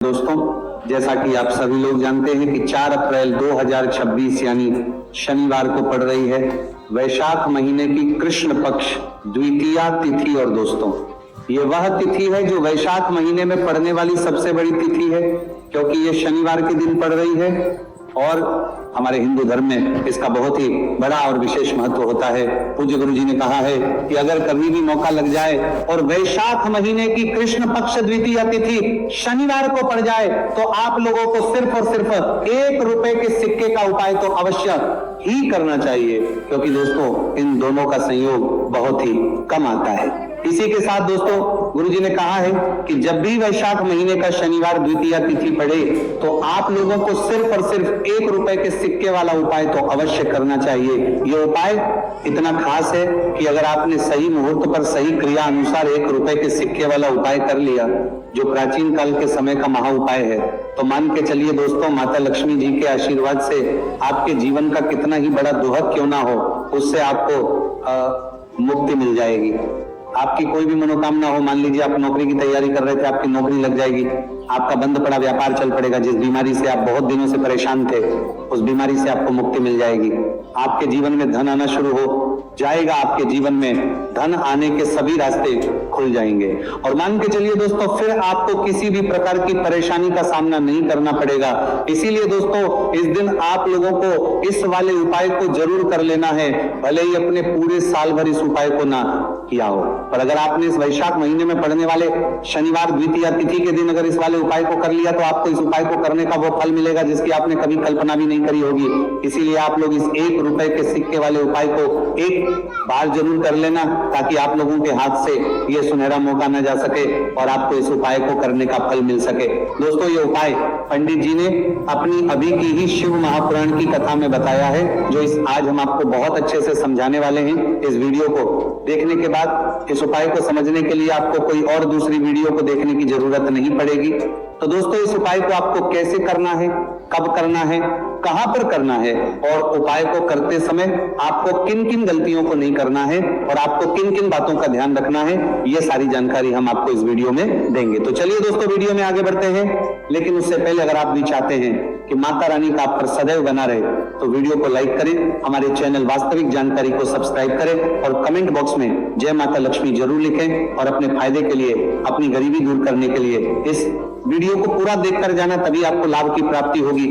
दोस्तों, जैसा कि आप सभी लोग जानते हैं कि 4 अप्रैल 2026 यानी शनिवार को पड़ रही है वैशाख महीने की कृष्ण पक्ष द्वितीया तिथि। और दोस्तों, ये वह तिथि है जो वैशाख महीने में पड़ने वाली सबसे बड़ी तिथि है, क्योंकि ये शनिवार के दिन पड़ रही है और हमारे हिंदू धर्म में इसका बहुत ही बड़ा और विशेष महत्व होता है। पूज्य गुरु जी ने कहा है कि अगर कभी भी मौका लग जाए और वैशाख महीने की कृष्ण पक्ष द्वितीया तिथि शनिवार को पड़ जाए तो आप लोगों को सिर्फ और सिर्फ 1 रुपए के सिक्के का उपाय तो अवश्य ही करना चाहिए, क्योंकि दोस्तों इन दोनों का संयोग बहुत ही कम आता है। इसी के साथ दोस्तों, गुरुजी ने कहा है कि जब भी वैशाख महीने का शनिवार द्वितीया तिथि पड़े तो आप लोगों को सिर्फ और सिर्फ 1 रुपए के सिक्के वाला उपाय तो अवश्य करना चाहिए। ये उपाय इतना खास है कि अगर आपने सही मुहूर्त पर सही क्रिया अनुसार 1 रुपए के सिक्के वाला उपाय कर लिया, जो प्राचीन काल के समय का महा उपाय है, तो मान के चलिए दोस्तों, माता लक्ष्मी जी के आशीर्वाद से आपके जीवन का कितना ही बड़ा दुहक क्यों ना हो, उससे आपको मुक्ति मिल जाएगी। आपकी कोई भी मनोकामना हो, मान लीजिए आप नौकरी की तैयारी कर रहे थे, आपकी नौकरी लग जाएगी, आपका बंद पड़ा व्यापार चल पड़ेगा, जिस बीमारी से आप बहुत दिनों से परेशान थे उस बीमारी से आपको मुक्ति मिल जाएगी। आपके जीवन में धन आना शुरू हो जाएगा, आपके जीवन में धन आने के सभी रास्ते खुल जाएंगे। और मान के चलिए दोस्तों, फिर आपको किसी भी प्रकार की परेशानी का सामना नहीं करना पड़ेगा। इसीलिए दोस्तों, इस दिन आप लोगों को इस वाले उपाय को जरूर कर लेना है, भले ही अपने पूरे साल भर इस उपाय को ना किया हो, पर अगर आपने इस वैशाख महीने में पड़ने वाले शनिवार द्वितीया तिथि के दिन अगर इस वाले उपाय को कर लिया तो आपको इस उपाय को करने का वो फल मिलेगा जिसकी आपने कभी कल्पना भी नहीं करी होगी। इसीलिए आप लोग इस 1 रुपए के सिक्के वाले उपाय को एक बार जरूर कर लेना, ताकि आप लोगों के हाथ से ये सुनहरा मौका न जा सके और आपको इस उपाय को करने का फल मिल सके। दोस्तों, ये उपाय पंडित जी ने अपनी अभी की ही शिव महापुराण की कथा में बताया है, जो आज हम आपको बहुत अच्छे से समझाने वाले हैं। इस वीडियो को देखने के बाद इस उपाय को समझने के लिए आपको कोई और दूसरी वीडियो को देखने की जरूरत नहीं पड़ेगी। तो दोस्तों, इस उपाय को आपको कैसे करना है, कब करना है, कहां पर करना है और उपाय को करते समय आपको किन किन गलतियों को नहीं करना है और आपको किन किन बातों का ध्यान रखना है, ये सारी जानकारी हम आपको इस वीडियो में देंगे। तो चलिए दोस्तों, वीडियो में आगे बढ़ते हैं। लेकिन उससे पहले अगर आप भी चाहते हैं कि माता रानी का आप पर सदैव बना रहे तो वीडियो को लाइक करें, हमारे चैनल वास्तविक जानकारी को सब्सक्राइब करें और कमेंट बॉक्स में जय माता लक्ष्मी जरूर लिखें। और अपने फायदे के लिए, अपनी गरीबी दूर करने के लिए इस वीडियो को पूरा देखकर जाना, तभी आपको लाभ की प्राप्ति होगी।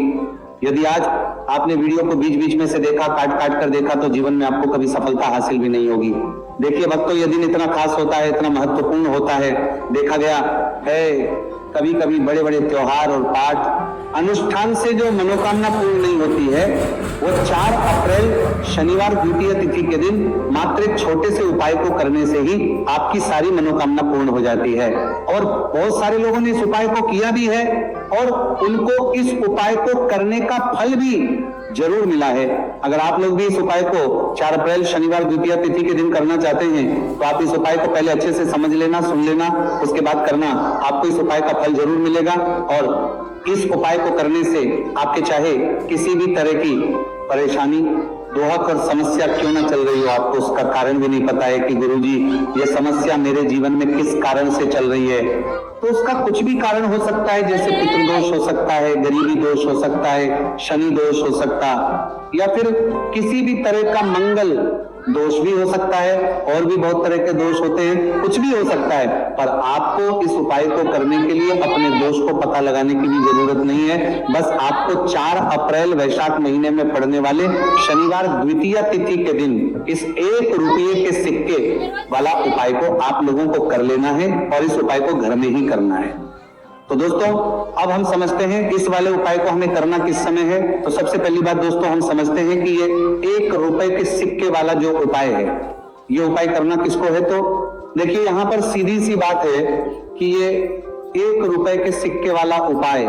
यदि आज आपने वीडियो को बीच बीच में से देखा, काट काट कर देखा, तो जीवन में आपको कभी सफलता हासिल भी नहीं होगी। देखिए भक्तों, यह दिन इतना खास होता है, इतना महत्वपूर्ण होता है। देखा गया है कभी कभी बड़े बड़े त्योहार और पाठ अनुष्ठान से जो मनोकामना पूर्ण नहीं होती है, वो 4 अप्रैल शनिवार द्वितीय तिथि के दिन मात्र एक छोटे से उपाय को करने से ही आपकी सारी मनोकामना पूर्ण हो जाती है। और बहुत सारे लोगों ने इस उपाय को किया भी है और उनको इस उपाय को करने का फल भी जरूर मिला है। अगर आप लोग भी इस उपाय को 4 अप्रैल शनिवार द्वितीय तिथि के दिन करना चाहते हैं तो आप इस उपाय को पहले अच्छे से समझ लेना, सुन लेना, उसके बाद करना। आपको इस उपाय का फल जरूर मिलेगा और इस उपाय को करने से आपके चाहे किसी भी तरह की परेशानी, दोहक और समस्या क्यों ना चल रही हो, आपको उसका कारण भी नहीं पता है कि गुरुजी ये समस्या मेरे जीवन में किस कारण से चल रही है, तो उसका कुछ भी कारण हो सकता है। जैसे पितृदोष हो सकता है, गरीबी दोष हो सकता है, शनि दोष हो सकता, या फिर किसी भी तरह का मंगल दोष भी हो सकता है, और भी बहुत तरह के दोष होते हैं, कुछ भी हो सकता है। पर आपको इस उपाय को करने के लिए अपने दोष को पता लगाने की भी जरूरत नहीं है। बस आपको 4 अप्रैल वैशाख महीने में पड़ने वाले शनिवार द्वितीय तिथि के दिन इस 1 रुपये के सिक्के वाला उपाय को आप लोगों को कर लेना है और इस उपाय को घर में ही करना है। तो दोस्तों, अब हम समझते हैं इस वाले उपाय को हमें करना किस समय है। तो सबसे पहली बात दोस्तों, हम समझते हैं कि ये 1 रुपए के सिक्के वाला जो उपाय है, ये उपाय करना किसको है। तो देखिए, यहाँ पर सीधी सी बात है कि ये 1 रुपए के सिक्के वाला उपाय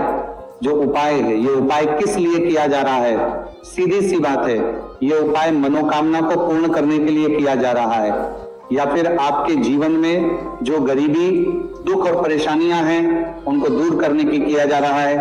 जो उपाय है, ये उपाय किस लिए किया जा रहा है। सीधी सी बात है, ये उपाय मनोकामना को पूर्ण करने के लिए किया जा रहा है। या फिर आपके जीवन में जो गरीबी, दुख और परेशानियां हैं उनको दूर करने की किया जा रहा है,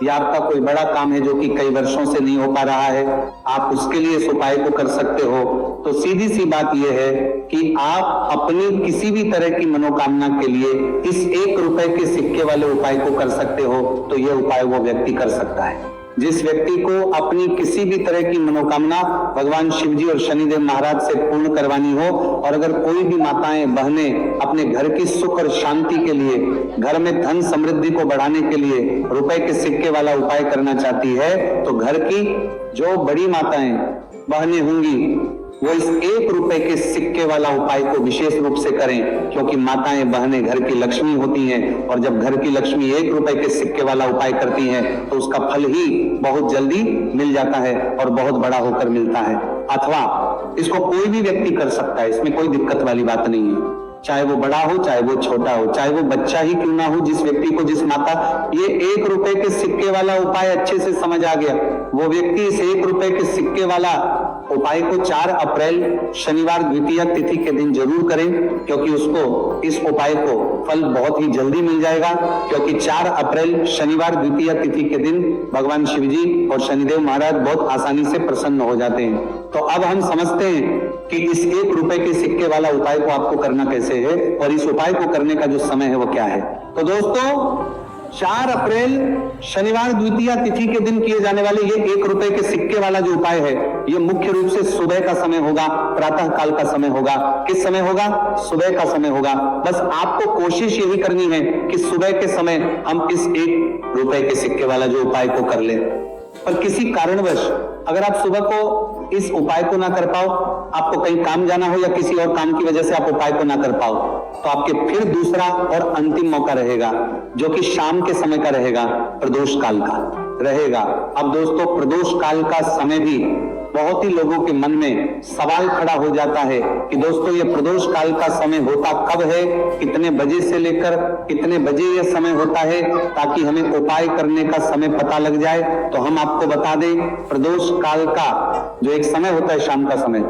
या आपका कोई बड़ा काम है जो कि कई वर्षों से नहीं हो पा रहा है, आप उसके लिए इस उपाय को कर सकते हो। तो सीधी सी बात यह है कि आप अपनी किसी भी तरह की मनोकामना के लिए इस 1 रुपए के सिक्के वाले उपाय को कर सकते हो। तो यह उपाय वो व्यक्ति कर सकता है जिस व्यक्ति को अपनी किसी भी तरह की मनोकामना भगवान शिवजी और शनिदेव महाराज से पूर्ण करवानी हो, और अगर कोई भी माताएं बहनें अपने घर की सुख और शांति के लिए, घर में धन समृद्धि को बढ़ाने के लिए रुपए के सिक्के वाला उपाय करना चाहती है, तो घर की जो बड़ी माताएं बहनें होंगी वो इस 1 रुपए के सिक्के वाला उपाय को विशेष रूप से करें, क्योंकि माताएं बहनें घर की लक्ष्मी होती हैं, और जब घर की लक्ष्मी 1 रुपए के सिक्के वाला उपाय करती हैं तो उसका फल ही बहुत जल्दी मिल जाता है और बहुत बड़ा होकर मिलता है। अथवा इसको कोई भी व्यक्ति कर सकता है, इसमें कोई दिक्कत वाली बात नहीं है, चाहे वो बड़ा हो, चाहे वो छोटा हो, चाहे वो बच्चा ही क्यों ना हो। जिस व्यक्ति को, जिस माता ये 1 रुपए के सिक्के वाला उपाय अच्छे से समझ आ गया, वो व्यक्ति इस 1 रुपए के सिक्के वाला उपाय को 4 अप्रैल शनिवार द्वितीया तिथि के दिन जरूर करें, क्योंकि उसको इस उपाय को फल बहुत ही जल्दी मिल जाएगा। क्योंकि 4 अप्रैल शनिवार द्वितीया तिथि के दिन भगवान शिवजी और शनिदेव महाराज बहुत आसानी से प्रसन्न हो जाते हैं। तो अब हम समझते हैं कि इस 1 रुपए के सिक्के वाला उपाय को आपको करना कैसे है, और इस उपाय को करने का जो समय है वो क्या है। तो दोस्तों, 4 अप्रैल शनिवार द्वितीया तिथि के दिन किए जाने वाले ये 1 रुपए के सिक्के वाला जो उपाय है, ये मुख्य रूप से सुबह का समय होगा, प्रातः काल का समय होगा। किस समय होगा? सुबह का समय होगा। बस आपको कोशिश यही करनी है कि सुबह के समय हम इस 1 रुपए के सिक्के वाला जो उपाय को कर लें। पर किसी कारणवश अगर आप सुबह को इस उपाय को ना कर पाओ, आपको कहीं काम जाना हो या किसी और काम की वजह से आप उपाय को ना कर पाओ, तो आपके फिर दूसरा और अंतिम मौका रहेगा, जो कि शाम के समय का रहेगा, प्रदोष काल का रहेगा। अब दोस्तों, प्रदोष काल का समय भी बहुत ही लोगों के मन में सवाल खड़ा हो जाता है कि दोस्तों ये प्रदोष काल का समय होता कब है, कितने बजे से लेकर कितने बजे यह समय होता है, ताकि हमें उपाय करने का समय पता लग जाए। तो हम आपको बता दें, प्रदोष काल का जो एक समय होता है, शाम का समय,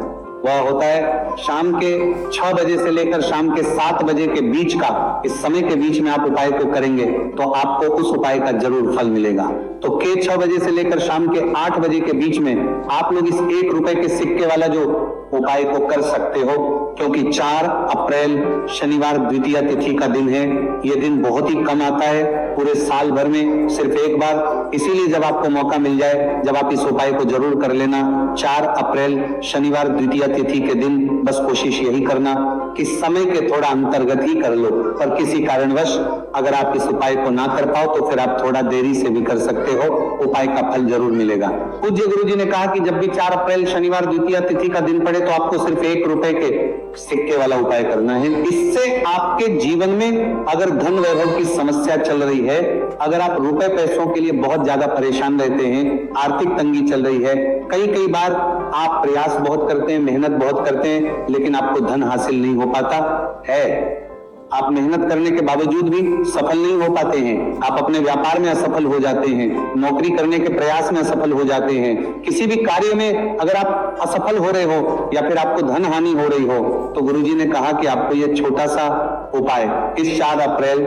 वह होता है शाम के 6 बजे से लेकर शाम के 7 बजे के बीच का। इस समय के बीच में आप उपाय को करेंगे तो आपको उस उपाय का जरूर फल मिलेगा। तो के 6 बजे से लेकर शाम के 8 बजे के बीच में आप लोग इस 1 रुपए के सिक्के वाला जो उपाय को कर सकते हो, क्योंकि 4 अप्रैल शनिवार द्वितीया तिथि का दिन है। यह दिन बहुत ही कम आता है, पूरे साल भर में सिर्फ एक बार। इसीलिए जब आपको मौका मिल जाए, जब आप इस उपाय को जरूर कर लेना। 4 अप्रैल शनिवार द्वितीया तिथि के दिन बस कोशिश यही करना कि समय के थोड़ा अंतर्गत ही कर लो। पर किसी कारणवश अगर आप इस उपाय को ना कर पाओ तो फिर आप थोड़ा देरी से भी कर सकते हो, उपाय का फल जरूर मिलेगा। पूज्य गुरु जी ने कहा कि जब भी 4 अप्रैल शनिवार द्वितीया तिथि का दिन पड़े तो आपको सिर्फ 1 रुपए के सिक्के वाला उपाय करना है। इससे आपके जीवन में अगर धन वैभव की समस्या चल रही है, अगर आप रुपए पैसों के लिए बहुत ज्यादा परेशान रहते हैं, आर्थिक तंगी चल रही है, कई बार आप प्रयास बहुत करते हैं, मेहनत बहुत करते हैं, लेकिन आपको धन हासिल नहीं हो पाता है, आप मेहनत करने के बावजूद भी सफल नहीं हो पाते हैं, आप अपने व्यापार में असफल हो जाते हैं, नौकरी करने के प्रयास में असफल हो जाते हैं, किसी भी कार्य में अगर आप असफल हो रहे हो या फिर आपको धन हानि हो रही हो, तो गुरुजी ने कहा कि आपको यह छोटा सा उपाय इस 4 अप्रैल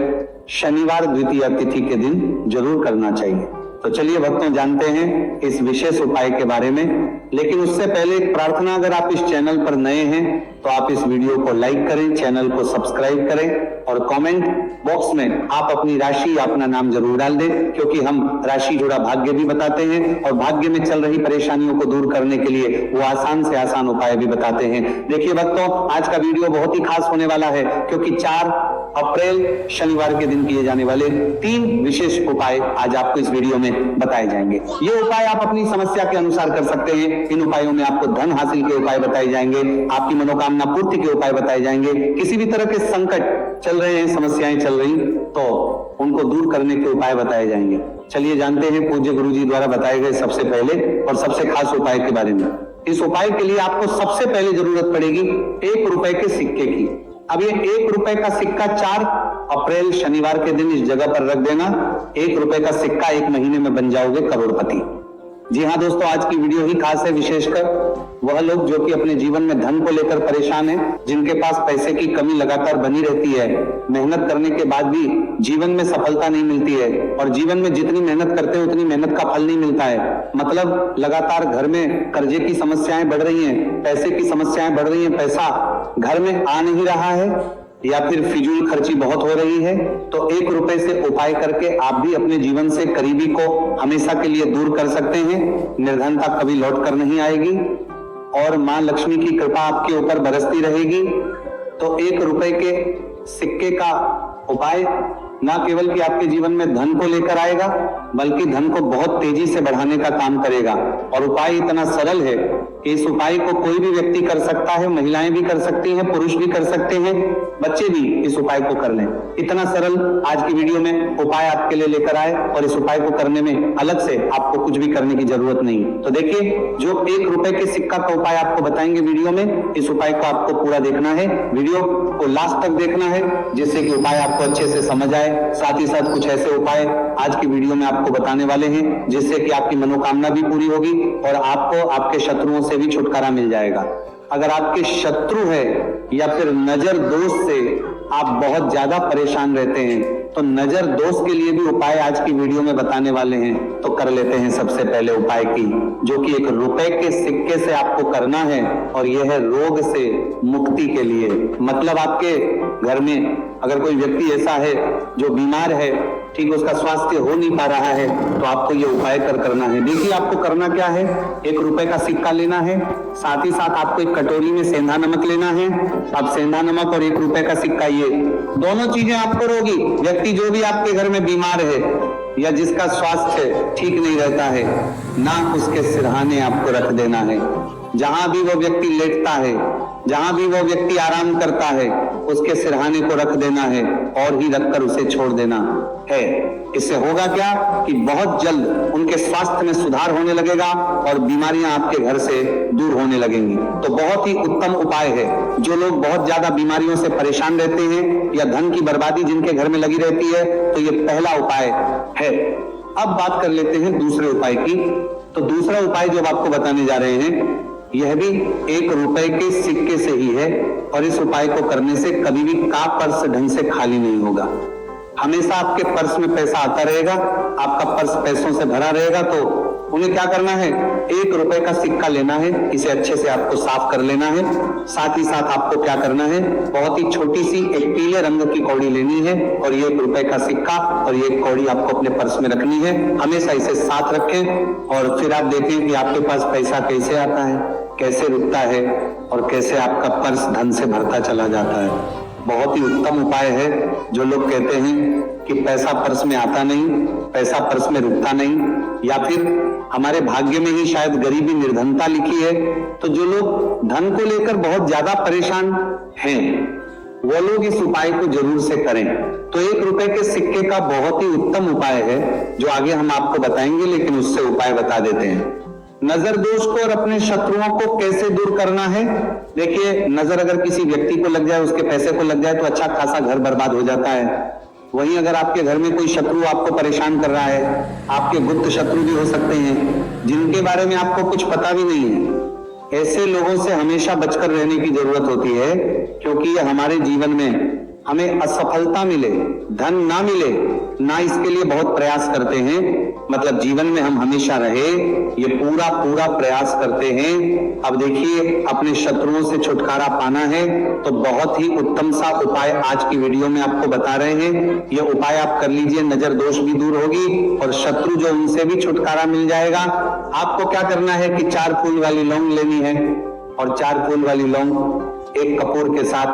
शनिवार द्वितीया तिथि के दिन जरूर करना चाहिए। तो चलिए भक्तों, जानते हैं इस विशेष उपाय के बारे में। लेकिन उससे पहले एक प्रार्थना, अगर आप इस चैनल पर नए हैं तो आप इस वीडियो को लाइक करें, चैनल को सब्सक्राइब करें और कमेंट बॉक्स में आप अपनी राशि या अपना नाम जरूर डाल दें, क्योंकि हम राशि जुड़ा भाग्य भी बताते हैं और भाग्य में चल रही परेशानियों को दूर करने के लिए वो आसान से आसान उपाय भी बताते हैं। देखिए भक्तों, आज का वीडियो बहुत ही खास होने वाला है, क्योंकि 4 अप्रैल शनिवार के दिन किए जाने वाले 3 विशेष उपाय आज आपको इस वीडियो में बताए जाएंगे। ये उपाय आप अपनी समस्या के अनुसार कर सकते हैं। इन उपायों में आपको धन हासिल के उपाय बताए जाएंगे, आपकी मनोकामना पूर्ति के उपाय बताए जाएंगे, किसी भी तरह के संकट चल रहे हैं, समस्याएं चल रही तो उनको दूर करने के उपाय बताए जाएंगे। चलिए जानते हैं पूज्य गुरु जी द्वारा बताए गए सबसे पहले और सबसे खास उपाय के बारे में। इस उपाय के लिए आपको सबसे पहले जरूरत पड़ेगी 1 रुपए के सिक्के की। अब ये 1 रुपए का सिक्का 4 अप्रैल शनिवार के दिन इस जगह पर रख देना। 1 रुपए का सिक्का 1 महीने में बन जाओगे करोड़पति। जी हाँ दोस्तों, आज की वीडियो ही खास है, विशेषकर वह लोग जो कि अपने जीवन में धन को लेकर परेशान हैं, जिनके पास पैसे की कमी लगातार बनी रहती है, मेहनत करने के बाद भी जीवन में सफलता नहीं मिलती है और जीवन में जितनी मेहनत करते हैं उतनी मेहनत का फल नहीं मिलता है। मतलब लगातार घर में कर्जे की समस्याएं बढ़ रही हैं, पैसे की समस्याएं बढ़ रही हैं, पैसा घर में आ नहीं रहा है या फिर फिजूल खर्ची बहुत हो रही है, तो 1 रुपए से उपाय करके आप भी अपने जीवन से करीबी को हमेशा के लिए दूर कर सकते हैं। निर्धनता कभी लौट कर नहीं आएगी और मां लक्ष्मी की कृपा आपके ऊपर बरसती रहेगी। तो 1 रुपए के सिक्के का उपाय ना केवल कि आपके जीवन में धन को लेकर आएगा, बल्कि धन को बहुत तेजी से बढ़ाने का काम करेगा। और उपाय इतना सरल है कि इस उपाय को कोई भी व्यक्ति कर सकता है, महिलाएं भी कर सकती हैं, पुरुष भी कर सकते हैं, बच्चे भी इस उपाय को कर लें। इतना सरल आज की वीडियो में उपाय आपके लिए लेकर आए और इस उपाय को करने में अलग से आपको कुछ भी करने की जरूरत नहीं। तो देखिए, जो 1 रुपए के सिक्का का उपाय आपको बताएंगे वीडियो में, इस उपाय को आपको पूरा देखना है, वीडियो को लास्ट तक देखना है, जिससे कि उपाय आपको अच्छे से समझ आए। साथ ही साथ कुछ ऐसे उपाय आज की वीडियो में आपको बताने वाले हैं जिससे कि आपकी मनोकामना भी पूरी होगी और आपको आपके शत्रुओं से भी छुटकारा मिल जाएगा। अगर आपके शत्रु है या फिर नजर दोष से आप बहुत ज्यादा परेशान रहते हैं, तो नजर दोष के लिए भी उपाय आज की वीडियो में बताने वाले हैं। तो कर लेते हैं सबसे पहले उपाय की, जो कि 1 रुपए के सिक्के से आपको करना है और यह है रोग से मुक्ति के लिए। मतलब आपके घर में अगर कोई व्यक्ति ऐसा है जो बीमार है, ठीक, उसका स्वास्थ्य हो नहीं पा रहा है, तो आपको ये उपाय करना है। देखिए, आपको करना क्या है, 1 रुपए का सिक्का लेना है, साथ ही साथ आपको एक कटोरी में सेंधा नमक लेना है। अब सेंधा नमक और 1 रुपए का सिक्का, ये दोनों चीजें आपको रोगी व्यक्ति जो भी आपके घर में बीमार है या जिसका स्वास्थ्य ठीक नहीं रहता है, ना उसके सिरहाने आपको रख देना है। जहां भी वो व्यक्ति लेटता है, जहां भी वो व्यक्ति आराम करता है, उसके सिरहाने को रख देना है और ही रखकर उसे छोड़ देना है। इससे होगा क्या कि बहुत जल्द उनके स्वास्थ्य में सुधार होने लगेगा और बीमारियां आपके घर से दूर होने लगेंगी। तो बहुत ही उत्तम उपाय है। जो लोग बहुत ज्यादा बीमारियों से परेशान रहते हैं या धन की बर्बादी जिनके घर में लगी रहती है, तो ये पहला उपाय है। अब बात कर लेते हैं दूसरे उपाय की। तो दूसरा उपाय जो आपको बताने जा रहे हैं, यह भी 1 रुपए के सिक्के से ही है और इस उपाय को करने से कभी भी का पर्स ढंग से खाली नहीं होगा। हमेशा आपके पर्स में पैसा आता रहेगा, आपका पर्स पैसों से भरा रहेगा। तो उन्हें क्या करना है, 1 रुपए का सिक्का लेना है, इसे अच्छे से आपको साफ कर लेना है। साथ ही साथ आपको क्या करना है, बहुत ही छोटी सी एक पीले रंग की कौड़ी लेनी है और ये 1 रुपए का सिक्का और ये कौड़ी आपको अपने पर्स में रखनी है। हमेशा इसे साथ रखें और फिर आप देखें कि आपके पास पैसा कैसे आता है, कैसे रुकता है और कैसे आपका पर्स धन से भरता चला जाता है। बहुत ही उत्तम उपाय है। जो लोग कहते हैं कि पैसा पर्स में आता नहीं, पैसा पर्स में रुकता नहीं, या फिर हमारे भाग्य में ही शायद गरीबी निर्धनता लिखी है, तो जो लोग धन को लेकर बहुत ज्यादा परेशान हैं, वो लोग इस उपाय को जरूर से करें। तो 1 रुपए के सिक्के का बहुत ही उत्तम उपाय है, जो आगे हम आपको बताएंगे, लेकिन उससे उपाय बता देते हैं। नजर दोष को और अपने शत्रुओं को कैसे दूर करना है। देखिए, नजर अगर किसी व्यक्ति को लग जाए, उसके पैसे को लग जाए, तो अच्छा खासा घर बर्बाद हो जाता है। वहीं अगर आपके घर में कोई शत्रु आपको परेशान कर रहा है, आपके गुप्त शत्रु भी हो सकते हैं जिनके बारे में आपको कुछ पता भी नहीं है, ऐसे लोगों से हमेशा बचकर रहने की जरूरत होती है, क्योंकि ये हमारे जीवन में हमें असफलता मिले, धन ना मिले, ना इसके लिए बहुत प्रयास करते हैं। मतलब जीवन में हम हमेशा रहे, ये पूरा प्रयास करते हैं। अब देखिए, अपने शत्रुओं से छुटकारा पाना है तो बहुत ही उत्तम सा उपाय आज की वीडियो में आपको बता रहे हैं। ये उपाय आप कर लीजिए, नजर दोष भी दूर होगी और शत्रु जो उनसे भी छुटकारा मिल जाएगा। आपको क्या करना है कि 4 फूल वाली लौंग लेनी है और 4 फूल वाली लौंग एक कपूर के साथ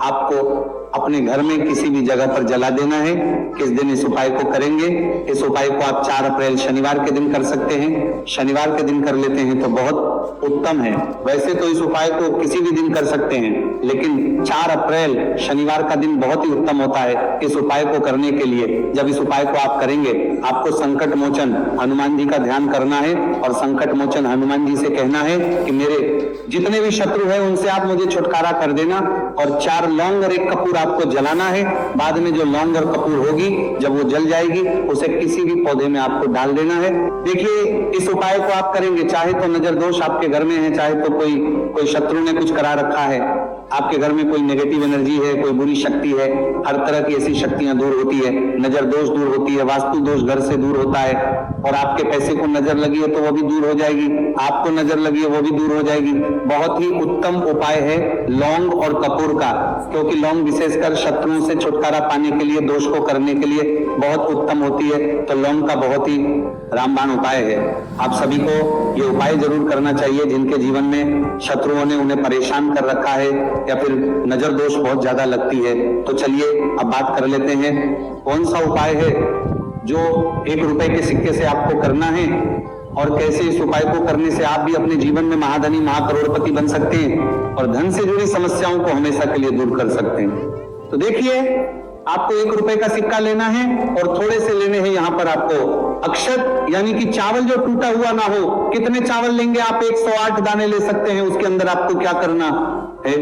आपको अपने घर में किसी भी जगह पर जला देना है। किस दिन इस उपाय को करेंगे, इस उपाय को आप 4 अप्रैल शनिवार के दिन कर सकते हैं। शनिवार के दिन कर लेते हैं तो बहुत उत्तम है। वैसे तो इस उपाय को किसी भी दिन कर सकते हैं, लेकिन 4 अप्रैल शनिवार का दिन बहुत ही उत्तम होता है इस उपाय को करने के लिए। जब इस उपाय को आप करेंगे, आपको संकट मोचन हनुमान जी का ध्यान करना है और संकट मोचन हनुमान जी से कहना है कि मेरे जितने भी शत्रु हैं उनसे आप मुझे छुटकारा कर देना, और 4 लौंग और 1 कपूर आपको जलाना है। बाद में जो लौंग और कपूर होगी, जब वो जल जाएगी, उसे किसी भी पौधे में आपको डाल देना है। देखिए, इस उपाय को आप करेंगे, चाहे तो नजर दोष आपके घर में है, चाहे तो कोई शत्रु ने कुछ करा रखा है, आपके घर में कोई नेगेटिव एनर्जी है, कोई बुरी शक्ति है, हर तरह की ऐसी शक्तियां दूर होती है। नजर दोष दूर होती है, वास्तु दोष घर से दूर होता है, और आपके पैसे को नजर लगी है तो वो भी दूर हो जाएगी, आपको नजर लगी है वो भी दूर हो जाएगी। बहुत ही उत्तम उपाय है लौंग और कपूर का, क्योंकि लौंग विशेषकर शत्रुओं से छुटकारा पाने के लिए, दोष को करने के लिए बहुत उत्तम होती है। तो लौंग का बहुत ही रामबाण उपाय है। आप सभी को ये उपाय जरूर करना चाहिए जिनके जीवन में शत्रुओं ने उन्हें परेशान कर रखा है या फिर नजर दोष बहुत ज्यादा लगती है। तो चलिए अब बात कर लेते हैं, कौन सा उपाय है जो 1 रुपए के सिक्के से आपको करना है, और कैसे इस उपाय को करने से आप भी अपने जीवन में महाधनी महाकरोड़पति बन सकते हैं और धन से जुड़ी समस्याओं को हमेशा के लिए दूर कर सकते हैं। तो देखिए, आपको 1 रुपए का सिक्का लेना है और थोड़े से लेने हैं यहाँ पर आपको अक्षत, यानी कि चावल जो टूटा हुआ ना हो। कितने चावल लेंगे आप? 108 दाने ले सकते हैं। उसके अंदर आपको क्या करना है,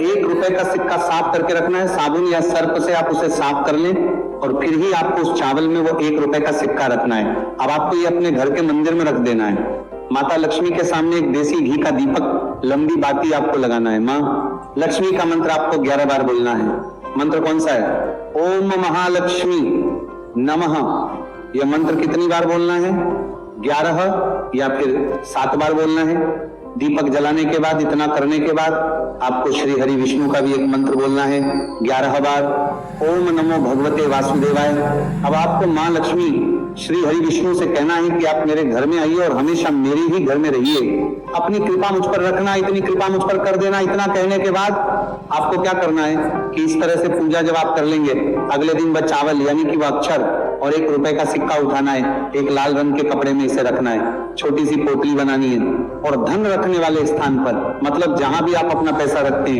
1 रुपए का सिक्का साफ करके रखना है। साबुन या सर्प से आप उसे साफ कर लें और फिर ही आपको उस चावल में वो 1 रुपए का सिक्का रखना है। अब आपको ये अपने घर के मंदिर में रख देना है। माता लक्ष्मी के सामने एक देसी घी का दीपक, लंबी बाती आपको लगाना है। माँ लक्ष्मी का मंत्र आपको 11 बार बोलना है। मंत्र कौन सा है? ओम महालक्ष्मी नमः। यह मंत्र कितनी बार बोलना है? 11 या फिर 7 बार बोलना है। दीपक जलाने के बाद, इतना करने के बाद आपको श्री हरि विष्णु का भी एक मंत्र बोलना है 11 बार, ओम नमो भगवते वासुदेवाय। अब आपको माँ लक्ष्मी श्री हरि विष्णु से कहना है कि आप मेरे घर में आइए और हमेशा मेरे ही घर में रहिए, अपनी कृपा मुझ पर रखना, इतनी कृपा मुझ पर कर देना। इतना कहने के बाद आपको क्या करना है कि इस तरह से पूजा जब आप कर लेंगे, अगले दिन वह चावल यानी कि वह अक्षर और 1 रुपए का सिक्का उठाना है, एक लाल रंग के कपड़े में इसे रखना है, छोटी सी पोटली बनानी है और धन रखने वाले स्थान पर, मतलब जहां भी आप अपना पैसा रखते हैं